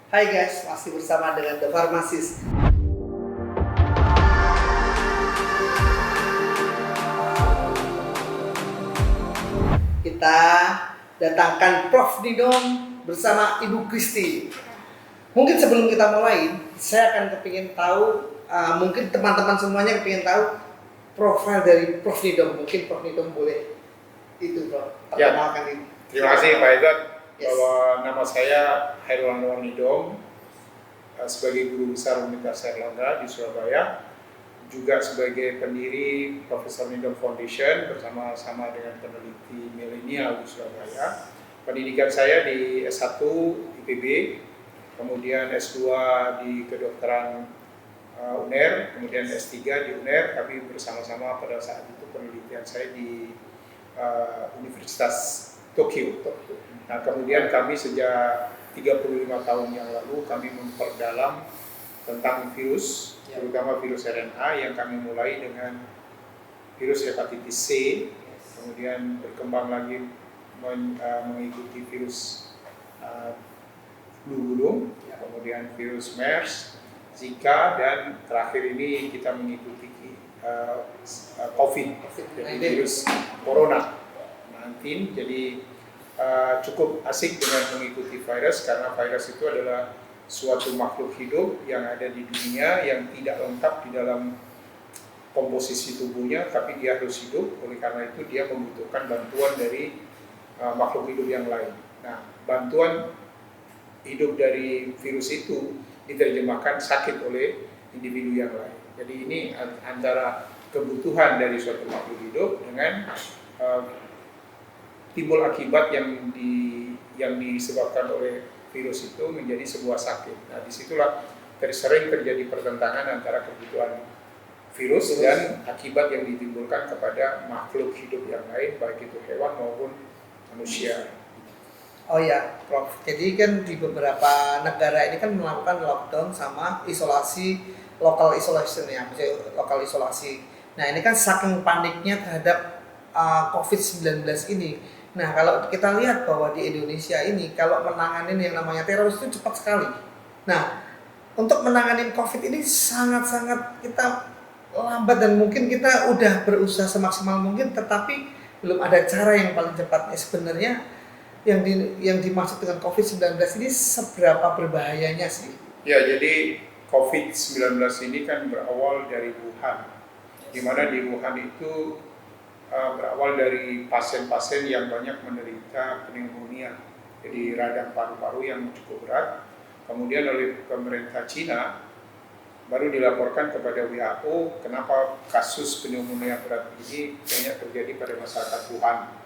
Hai guys, masih bersama dengan The Pharmacist. Kita datangkan Prof. Nidom bersama Ibu Kristi. Mungkin sebelum kita mulai, saya akan kepingin tahu, mungkin teman-teman semuanya kepingin tahu profil dari Prof. Nidom. Mungkin Prof. Nidom boleh itu Prof, perkenalkan ini. Terima kasih Pak Edward. Yes. Bahwa nama saya Hairul Anwar Nidom, sebagai Guru Besar Universitas Airlangga di Surabaya, juga sebagai pendiri Profesor Nidom Foundation bersama-sama dengan peneliti milenial di Surabaya. Pendidikan saya di S1 IPB, kemudian S2 di kedokteran UNER, kemudian S3 di UNER, tapi bersama-sama pada saat itu penelitian saya di Universitas Tokyo. Nah, kemudian kami sejak 35 tahun yang lalu kami memperdalam tentang virus, terutama virus RNA yang kami mulai dengan virus hepatitis C, kemudian berkembang lagi mengikuti virus flu burung, kemudian virus MERS, Zika, dan terakhir ini kita mengikuti COVID, jadi virus Corona-19. Jadi cukup asik dengan mengikuti virus, karena virus itu adalah suatu makhluk hidup yang ada di dunia yang tidak lengkap di dalam komposisi tubuhnya, tapi dia harus hidup. Oleh karena itu dia membutuhkan bantuan dari makhluk hidup yang lain. Nah, bantuan hidup dari virus itu diterjemahkan sakit oleh individu yang lain. Jadi ini antara kebutuhan dari suatu makhluk hidup dengan timbul akibat yang disebabkan oleh virus itu menjadi sebuah sakit. Nah, disitulah sering terjadi pertentangan antara kebutuhan virus dan akibat yang ditimbulkan kepada makhluk hidup yang lain, baik itu hewan maupun manusia. Oh ya, Prof. Jadi kan di beberapa negara ini kan melakukan lockdown sama isolasi, local isolation ya, maksudnya lokal isolasi. Nah, ini kan saking paniknya terhadap COVID-19 ini. Nah, kalau kita lihat bahwa di Indonesia ini kalau menangani yang namanya teroris itu cepat sekali. Nah, untuk menangani COVID ini sangat-sangat kita lambat, dan mungkin kita udah berusaha semaksimal mungkin, tetapi belum ada cara yang paling cepat. Sebenarnya yang dimaksud dengan COVID-19 ini seberapa berbahayanya sih? Ya, jadi COVID-19 ini kan berawal dari Wuhan, di mana di Wuhan itu berawal dari pasien-pasien yang banyak menderita pneumonia, jadi radang paru-paru yang cukup berat. Kemudian oleh pemerintah Cina baru dilaporkan kepada WHO kenapa kasus pneumonia berat ini banyak terjadi pada masyarakat Wuhan.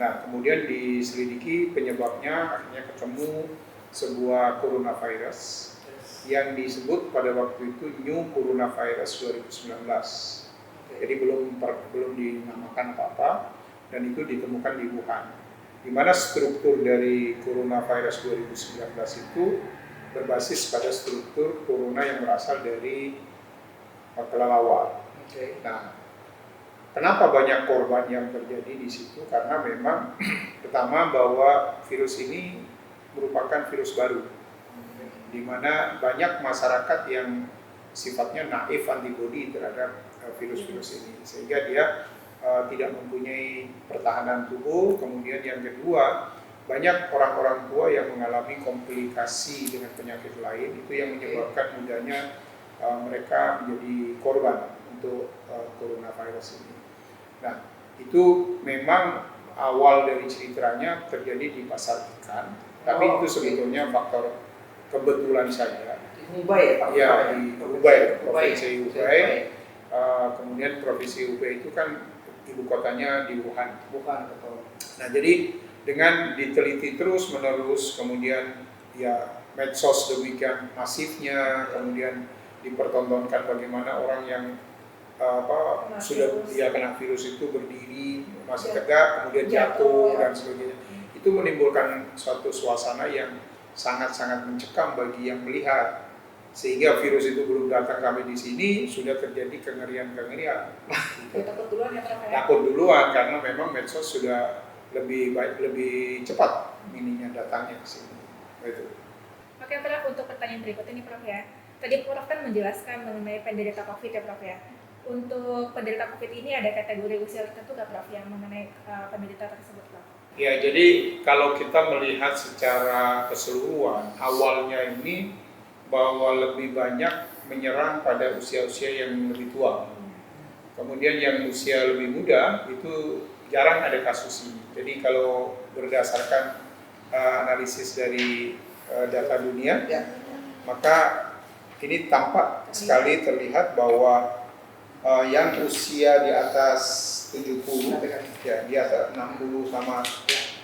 Nah, kemudian diselidiki penyebabnya, akhirnya ketemu sebuah coronavirus yang disebut pada waktu itu New Coronavirus 2019. Jadi belum dinamakan apa-apa, dan itu ditemukan di Wuhan, di mana struktur dari coronavirus 2019 itu berbasis pada struktur corona yang berasal dari kelelawar. Nah, kenapa banyak korban yang terjadi di situ? Karena memang pertama bahwa virus ini merupakan virus baru, di mana banyak masyarakat yang sifatnya naif antibodi terhadap virus-virus ini, sehingga dia tidak mempunyai pertahanan tubuh. Kemudian yang kedua, banyak orang-orang tua yang mengalami komplikasi dengan penyakit lain, itu yang menyebabkan mudahnya mereka menjadi korban untuk coronavirus ini. Nah, itu memang awal dari ceritanya terjadi di pasar ikan, tapi itu sebetulnya faktor kebetulan saja. Hubei ya Pak? Ya, di Hubei, provinsi Hubei. Kemudian provinsi Hubei itu kan ibu kotanya di Wuhan. Betul. Nah, jadi dengan diteliti terus menerus, kemudian ya medsos demikian masifnya, kemudian dipertontonkan bagaimana orang yang sudah dia kena virus itu berdiri masih tegak, kemudian jatuh dan sebagainya. Itu menimbulkan suatu suasana yang sangat-sangat mencekam bagi yang melihat, sehingga virus itu belum datang kami di sini sudah terjadi kengerian-kengerian. Takut duluan karena memang medsos sudah lebih cepat datangnya ke sini. Itu. Oke, pertanyaan berikutnya nih Prof ya. Tadi Prof kan menjelaskan mengenai penderita COVID ya Prof ya. Untuk penderita COVID ini ada kategori usia tertentu nggak Prof yang mengenai penderita tersebut Prof? Ya, jadi kalau kita melihat secara keseluruhan, awalnya ini bahwa lebih banyak menyerang pada usia-usia yang lebih tua. Kemudian yang usia lebih muda itu jarang ada kasus ini. Jadi kalau berdasarkan analisis dari data dunia, maka ini tampak sekali terlihat bahwa yang usia di atas 70, ya di atas 60 sama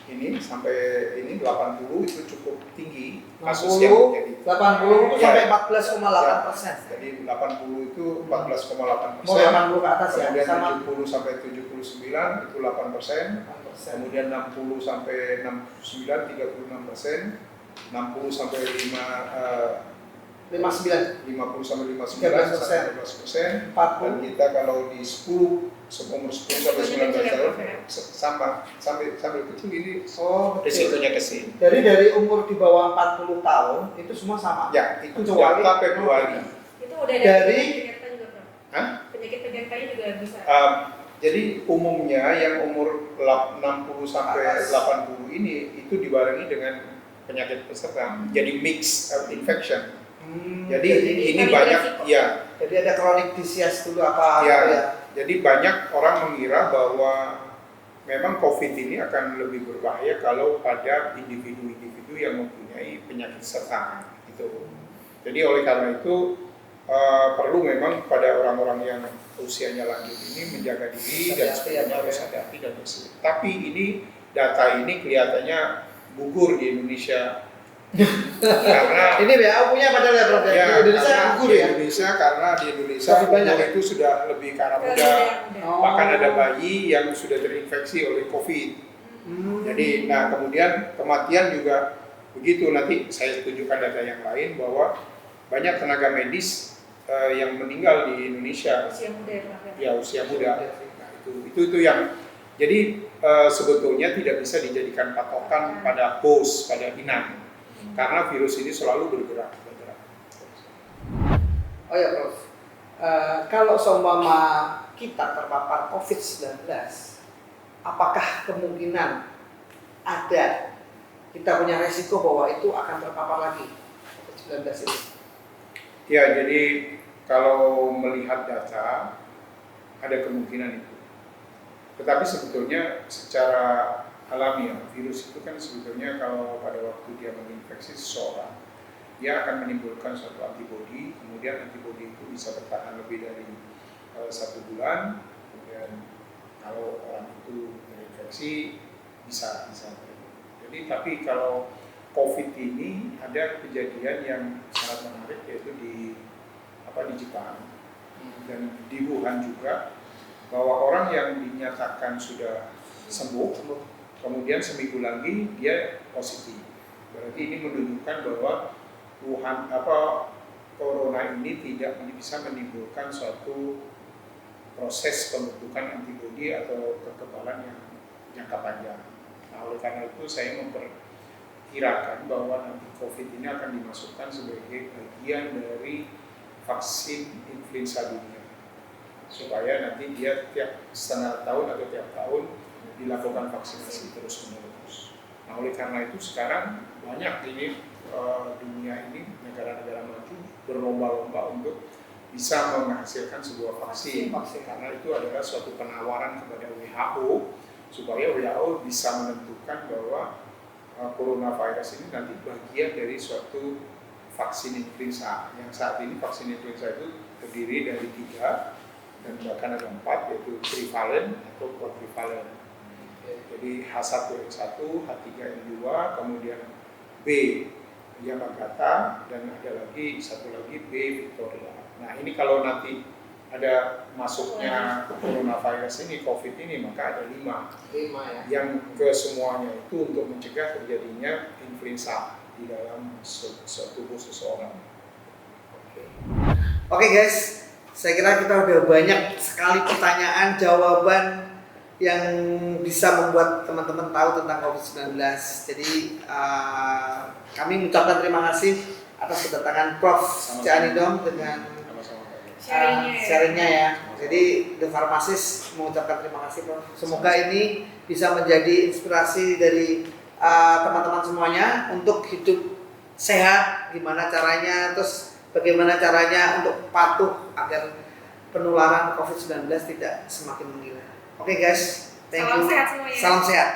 ini sampai ini 80 itu cukup tinggi kasus yang terjadi. 80 itu Ya. sampai 14,8%. Jadi 80 itu 14,8%. Mau 80 ke atas ya. Kemudian Sama 70 sampai 79 itu 8%. 8%. Kemudian 60 sampai 69 36%. 60 sampai 59. 50 sampai 59 13%. 13%. 40. Dan kita kalau di 10 umur 10 sampai 19 tahun sama sampai kecil ini risikonya kesini. Jadi dari umur di bawah 40 tahun itu semua sama. Ya, itu Kecuali data Februari. Itu udah ada Dari penyakit penyerta juga Prof? Hah? Penyakit penyertanya juga bisa? Jadi umumnya yang umur 60 sampai 80 ini itu dibarengi dengan penyakit peserta. Jadi mix infection. Jadi ini banyak resiko. ya. Jadi ada chronic disease dulu apa Ya, gitu ya. jadi banyak orang mengira bahwa memang COVID ini akan lebih berbahaya kalau pada individu-individu yang mempunyai penyakit serta gitu. Jadi oleh karena itu perlu memang pada orang-orang yang usianya lanjut ini menjaga diri dan sebenarnya harus hati-hati dan bersih. Tapi ini data ini kelihatannya gugur di Indonesia. Karena Ini WHO punya padahal ya Prof. ya, Di Indonesia karena gugur di ya. Indonesia karena di Indonesia Lebih banyak umur ya? itu sudah lebih ke arah muda. Oh. Bahkan ada bayi yang sudah terinfeksi oleh COVID. Jadi, nah kemudian kematian juga begitu. Nanti saya tunjukkan data yang lain bahwa banyak tenaga medis yang meninggal di Indonesia. Usia muda ya Prof ya? Ya, usia muda. Nah, itu yang jadi sebetulnya tidak bisa dijadikan patokan pada host, pada inang. Karena virus ini selalu bergerak. Oh ya Prof. Kalau seumpama kita terpapar COVID-19, apakah kemungkinan ada kita punya resiko bahwa itu akan terpapar lagi COVID-19 ini? Ya, jadi kalau melihat data ada kemungkinan itu. Tetapi sebetulnya secara alamiah virus itu kan sebetulnya kalau pada waktu dia menginfeksi seseorang, dia akan menimbulkan suatu antibodi, kemudian antibodi itu bisa bertahan lebih dari 1 bulan, kemudian kalau orang itu terinfeksi bisa. Jadi tapi kalau COVID ini ada kejadian yang sangat menarik yaitu di Jepang dan di Wuhan juga, bahwa orang yang dinyatakan sudah sembuh kemudian seminggu lagi dia positif. Berarti ini menunjukkan bahwa corona ini tidak bisa menimbulkan suatu proses pembentukan antibodi atau kekebalan yang jangka panjang. Nah, oleh karena itu saya memperkirakan bahwa nanti COVID ini akan dimasukkan sebagai bagian dari vaksin influenza dunia, supaya nanti dia tiap setengah tahun atau tiap tahun dilakukan vaksinasi terus-menerus. Nah, oleh karena itu sekarang banyak ini dunia ini, negara-negara maju berlomba-lomba untuk bisa menghasilkan sebuah vaksin. Karena itu adalah suatu penawaran kepada WHO supaya WHO bisa menentukan bahwa coronavirus ini nanti bagian dari suatu vaksin influenza. Yang saat ini vaksin influenza itu terdiri dari 3 dan bahkan ada 4, yaitu trivalen atau quadrivalent. Jadi H1N1, H3N2, kemudian B Yamagata, dan ada lagi satu lagi B Victoria. Nah, ini kalau nanti ada masuknya coronavirus ini, COVID ini, maka ada 5 ya. yang kesemuanya itu untuk mencegah terjadinya influenza di dalam tubuh seseorang. Oke guys, saya kira kita udah banyak sekali pertanyaan, jawaban yang bisa membuat teman-teman tahu tentang COVID-19. Jadi kami mengucapkan terima kasih atas kedatangan Prof. Sama-sama. Cianidom dengan Sama-sama Pak. sharingnya ya. Jadi The Pharmacist mengucapkan terima kasih Prof. Semoga ini bisa menjadi inspirasi dari teman-teman semuanya untuk hidup sehat, gimana caranya, terus bagaimana caranya untuk patuh agar penularan COVID-19 tidak semakin menggila. Oke guys, thank Salam you. sehat semuanya. Salam sehat.